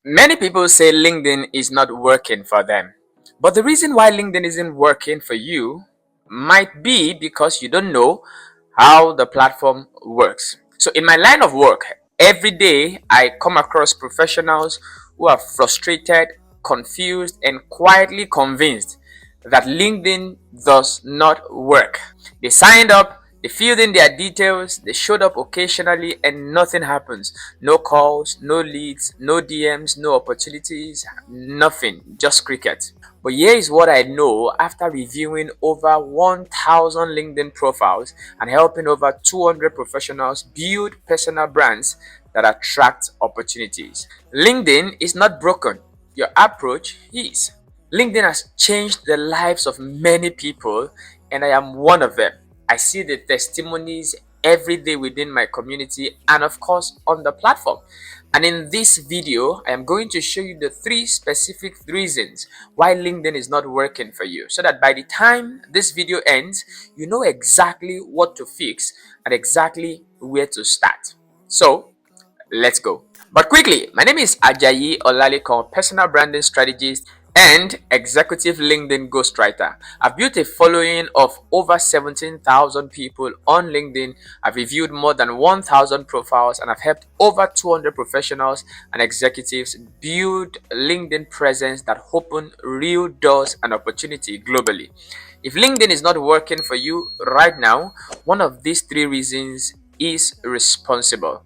Many people say LinkedIn is not working for them. But the reason why LinkedIn isn't working for you might be because you don't know how the platform works. So, in my line of work, every day I come across professionals who are frustrated, confused, and quietly convinced that LinkedIn does not work. They signed up, they filled in their details, they showed up occasionally, and nothing happens. No calls, no leads, no DMs, no opportunities, nothing, just cricket. But here is what I know after reviewing over 1,000 LinkedIn profiles and helping over 200 professionals build personal brands that attract opportunities. LinkedIn is not broken, your approach is. LinkedIn has changed the lives of many people, and I am one of them. I see the testimonies every day within my community and, of course, on the platform. And in this video, I am going to show you the 3 specific reasons why LinkedIn is not working for you, so that by the time this video ends, you know exactly what to fix and exactly where to start. So, let's go. But quickly, my name is AJAYI, OLALEKAN, personal branding strategist and executive LinkedIn ghostwriter. I've built a following of over 17,000 people on LinkedIn. I've reviewed more than 1,000 profiles, and I've helped over 200 professionals and executives build LinkedIn presence that open real doors and opportunity globally. If LinkedIn is not working for you right now, one of these 3 reasons is responsible.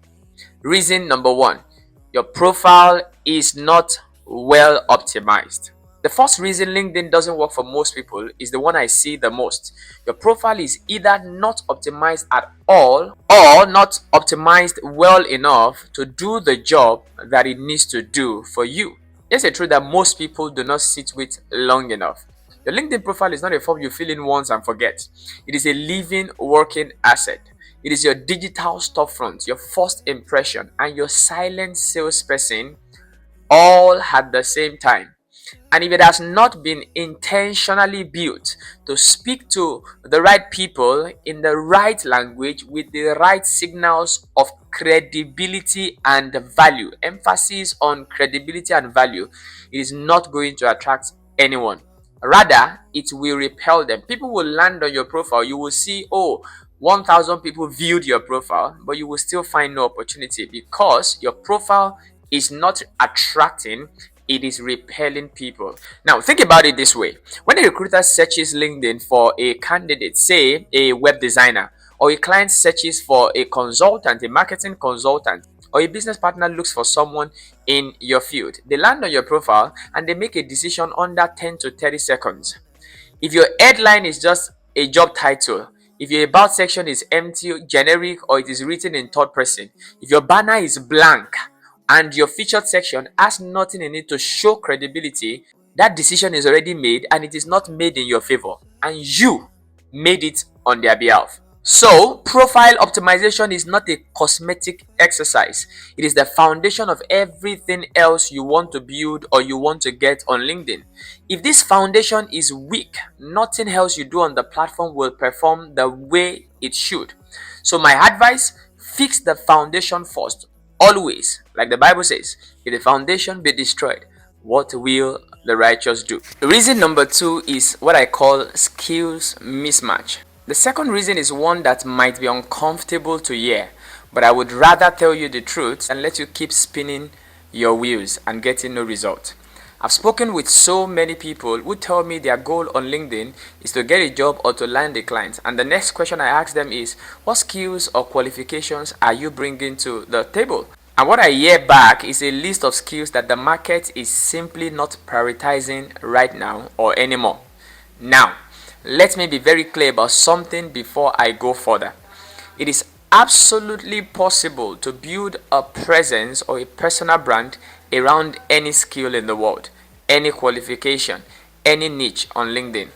Reason number 1, your profile is not well optimized. The first reason LinkedIn doesn't work for most people is the one I see the most. Your profile is either not optimized at all or not optimized well enough to do the job that it needs to do for you. It's a truth that most people do not sit with long enough. Your LinkedIn profile is not a form you fill in once and forget. It is a living, working asset. It is your digital storefront, your first impression, and your silent salesperson all at the same time. And if it has not been intentionally built to speak to the right people in the right language with the right signals of credibility and value, emphasis on credibility and value, it is not going to attract anyone. Rather, it will repel them. People will land on your profile. You will see, oh, 1,000 people viewed your profile, but you will still find no opportunity because your profile is not attracting, it is repelling people. Now, think about it this way. When a recruiter searches LinkedIn for a candidate, say a web designer, or a client searches for a consultant, a marketing consultant, or a business partner looks for someone in your field, they land on your profile and they make a decision under 10 to 30 seconds. If your headline is just a job title, if your about section is empty, generic, or it is written in third person, if your banner is blank and your featured section has nothing in it to show credibility, that decision is already made and it is not made in your favor, and you made it on their behalf. So, profile optimization is not a cosmetic exercise. It is the foundation of everything else you want to build or you want to get on LinkedIn. If this foundation is weak, nothing else you do on the platform will perform the way it should. So, my advice, fix the foundation first. Always, like the Bible says, if the foundation be destroyed, what will the righteous do? Reason number 2 is what I call skills mismatch. The second reason is one that might be uncomfortable to hear, but I would rather tell you the truth and let you keep spinning your wheels and getting no result. I've spoken with so many people who tell me their goal on LinkedIn is to get a job or to land a client, and the next question I ask them is, what skills or qualifications are you bringing to the table? And what I hear back is a list of skills that the market is simply not prioritizing right now or anymore. Now, let me be very clear about something before I go further. It is absolutely possible to build a presence or a personal brand around any skill in the world, any qualification, any niche on LinkedIn.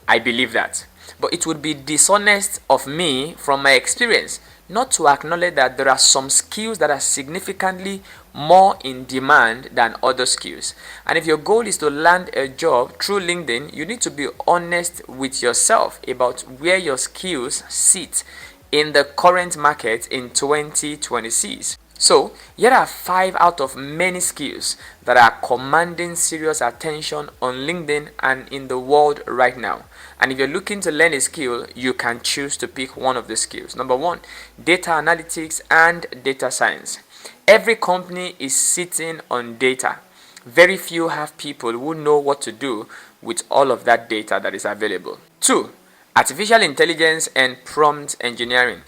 I believe that. But it would be dishonest of me, from my experience, not to acknowledge that there are some skills that are significantly more in demand than other skills. And if your goal is to land a job through LinkedIn, you need to be honest with yourself about where your skills sit in the current market in 2026. So here are 5 out of many skills that are commanding serious attention on LinkedIn and in the world right now. And if you're looking to learn a skill, you can choose to pick one of the skills. Number 1, data analytics and data science. Every company is sitting on data. Very few have people who know what to do with all of that data that is available. 2, artificial intelligence and prompt engineering.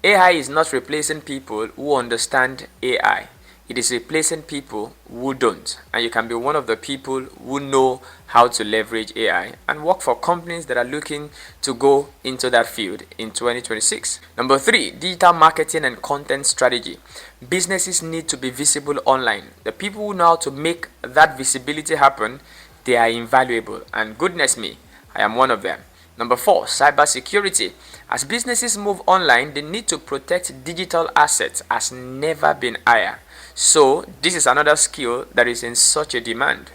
AI is not replacing people who understand AI. It is replacing people who don't. And you can be one of the people who know how to leverage AI and work for companies that are looking to go into that field in 2026. Number 3, digital marketing and content strategy. Businesses need to be visible online. The people who know how to make that visibility happen, they are invaluable. And goodness me, I am one of them. Number 4, cybersecurity. As businesses move online, the need to protect digital assets has never been higher. So this is another skill that is in such a demand.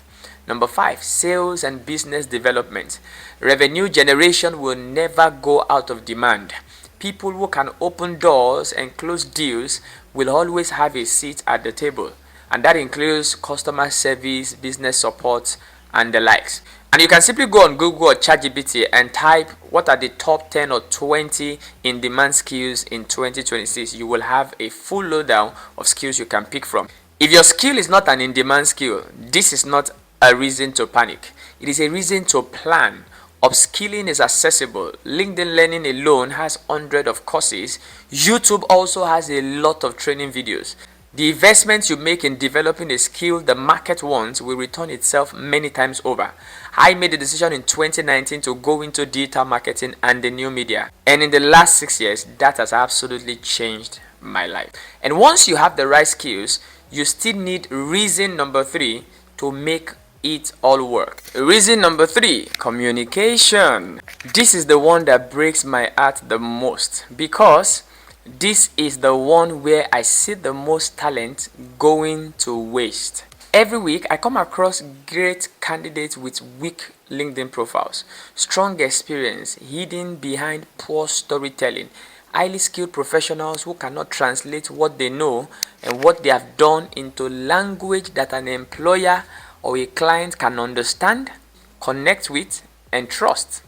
Number 5, sales and business development. Revenue generation will never go out of demand. People who can open doors and close deals will always have a seat at the table. And that includes customer service, business support, and the likes. And you can simply go on Google or ChatGPT and type what are the top 10 or 20 in-demand skills in 2026. You will have a full lowdown of skills you can pick from. If your skill is not an in-demand skill, this is not a reason to panic. It is a reason to plan. Upskilling is accessible. LinkedIn Learning alone has hundreds of courses. YouTube also has a lot of training videos. The investments you make in developing a skill the market wants will return itself many times over. I made a decision in 2019 to go into digital marketing and the new media. And in the last 6 years, that has absolutely changed my life. And once you have the right skills, you still need reason number 3 to make it all work. Reason number 3, communication. This is the one that breaks my heart the most, because this is the one where I see the most talent going to waste. Every week, I come across great candidates with weak LinkedIn profiles, strong experience hidden behind poor storytelling, highly skilled professionals who cannot translate what they know and what they have done into language that an employer or a client can understand, connect with, and trust.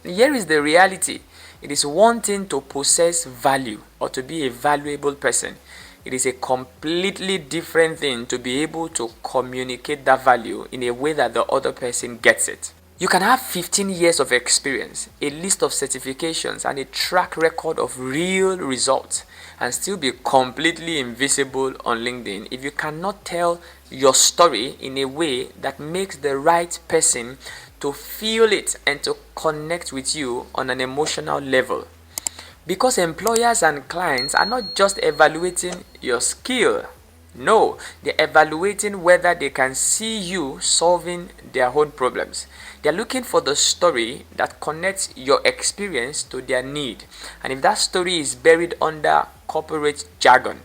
Here is the reality. It is one thing to possess value or to be a valuable person. It is a completely different thing to be able to communicate that value in a way that the other person gets it. You can have 15 years of experience, a list of certifications, and a track record of real results, and still be completely invisible on LinkedIn if you cannot tell your story in a way that makes the right person to feel it and to connect with you on an emotional level. Because employers and clients are not just evaluating your skill. No, they're evaluating whether they can see you solving their own problems. They're looking for the story that connects your experience to their need. And if that story is buried under corporate jargon,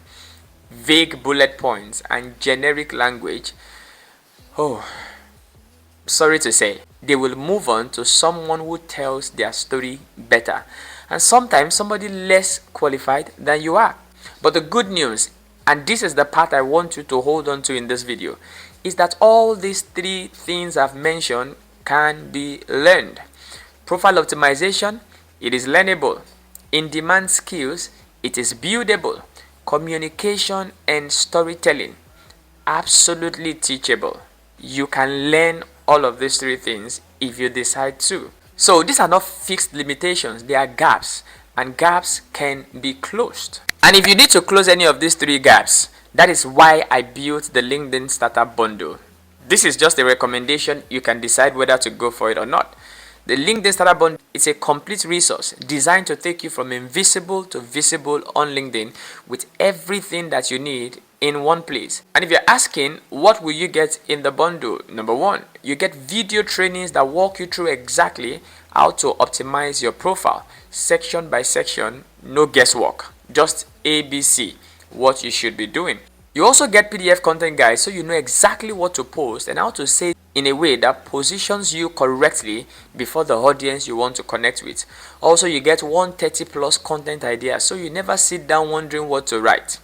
vague bullet points, and generic language, sorry to say, they will move on to someone who tells their story better, and sometimes somebody less qualified than you are. But the good news, and this is the part I want you to hold on to in this video, is that all these 3 things I've mentioned can be learned. Profile optimization, it is learnable. In-demand skills, it is buildable. Communication and storytelling, absolutely teachable. You can learn all of these 3 things if you decide to. So these are not fixed limitations, they are gaps, and gaps can be closed. And if you need to close any of these 3 gaps, that is why I built the LinkedIn Starter Bundle. This is just a recommendation. You can decide whether to go for it or not. The LinkedIn Starter Bundle is a complete resource designed to take you from invisible to visible on LinkedIn with everything that you need in one place. And if you're asking what will you get in the bundle, number 1, you get video trainings that walk you through exactly how to optimize your profile, section by section, no guesswork, just ABC, what you should be doing. You also get PDF content guides so you know exactly what to post and how to say it in a way that positions you correctly before the audience you want to connect with. Also, you get 130 plus content ideas so you never sit down wondering what to write.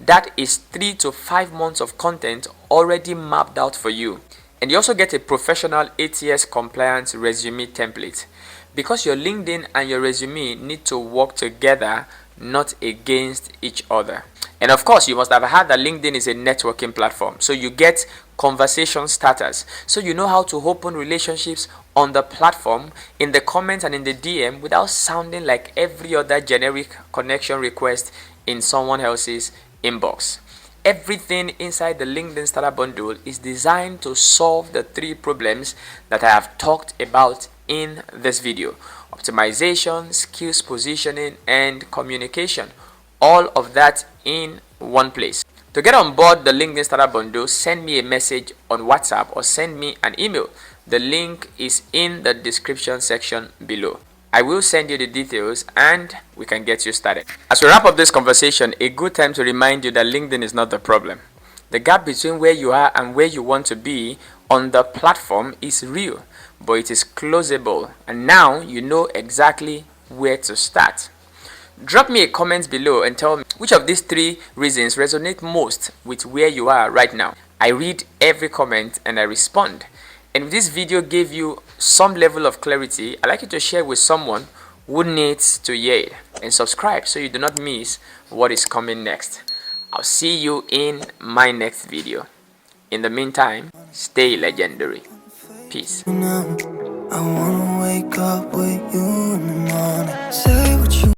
That is 3 to 5 months of content already mapped out for you. And you also get a professional ATS compliance resume template, because your LinkedIn and your resume need to work together, not against each other. And of course, you must have heard that LinkedIn is a networking platform. So you get conversation starters. So you know how to open relationships on the platform, in the comments and in the DM, without sounding like every other generic connection request in someone else's inbox. Everything inside the LinkedIn Starter Bundle is designed to solve the 3 problems that I have talked about in this video: optimization, skills positioning, and communication. All of that in one place. To get on board the LinkedIn Starter Bundle, send me a message on WhatsApp or send me an email. The link is in the description section below. I will send you the details and we can get you started. As we wrap up this conversation, a good time to remind you that LinkedIn is not the problem. The gap between where you are and where you want to be on the platform is real, but it is closable, and now you know exactly where to start. Drop me a comment below and tell me which of these 3 reasons resonate most with where you are right now. I read every comment and I respond. And if this video gave you some level of clarity, I'd like you to share with someone who needs to hear it, and subscribe so you do not miss what is coming next. I'll see you in my next video. In the meantime, stay legendary. Peace. I wanna wake up with you in the morning. Say what you